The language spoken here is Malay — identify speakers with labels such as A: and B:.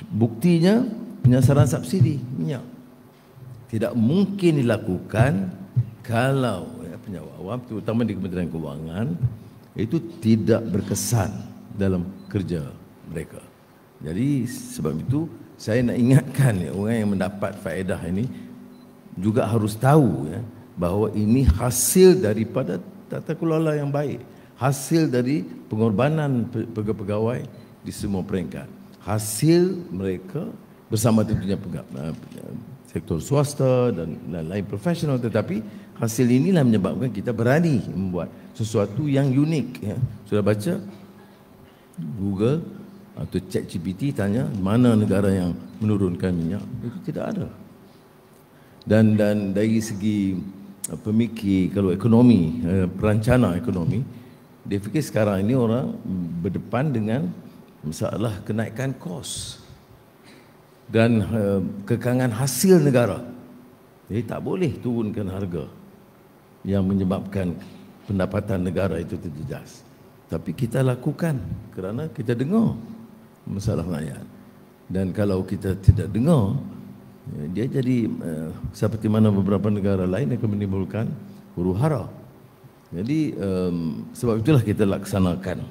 A: Buktinya penyasaran subsidi minyak tidak mungkin dilakukan kalau penyewa awam, terutama di Kementerian Kewangan, itu tidak berkesan dalam kerja mereka. Jadi sebab itu saya nak ingatkan orang yang mendapat faedah ini juga harus tahu bahawa ini hasil daripada tata kelola yang baik, hasil dari pengorbanan pegawai di semua peringkat, hasil mereka bersama tentunya sektor swasta dan lain profesional, tetapi hasil inilah menyebabkan kita berani membuat sesuatu yang unik. Sudah baca Google atau ChatGPT tanya mana negara yang menurunkan minyak, itu tidak ada. Dan dari segi pemikir, kalau ekonomi, perancana ekonomi, dia fikir sekarang ini orang berdepan dengan masalah kenaikan kos dan kekangan hasil negara. Jadi tak boleh turunkan harga yang menyebabkan pendapatan negara itu terjejas. Tapi kita lakukan kerana kita dengar masalah rakyat. Dan kalau kita tidak dengar, dia jadi seperti mana beberapa negara lain akan menimbulkan huru-hara. Jadi sebab itulah kita laksanakan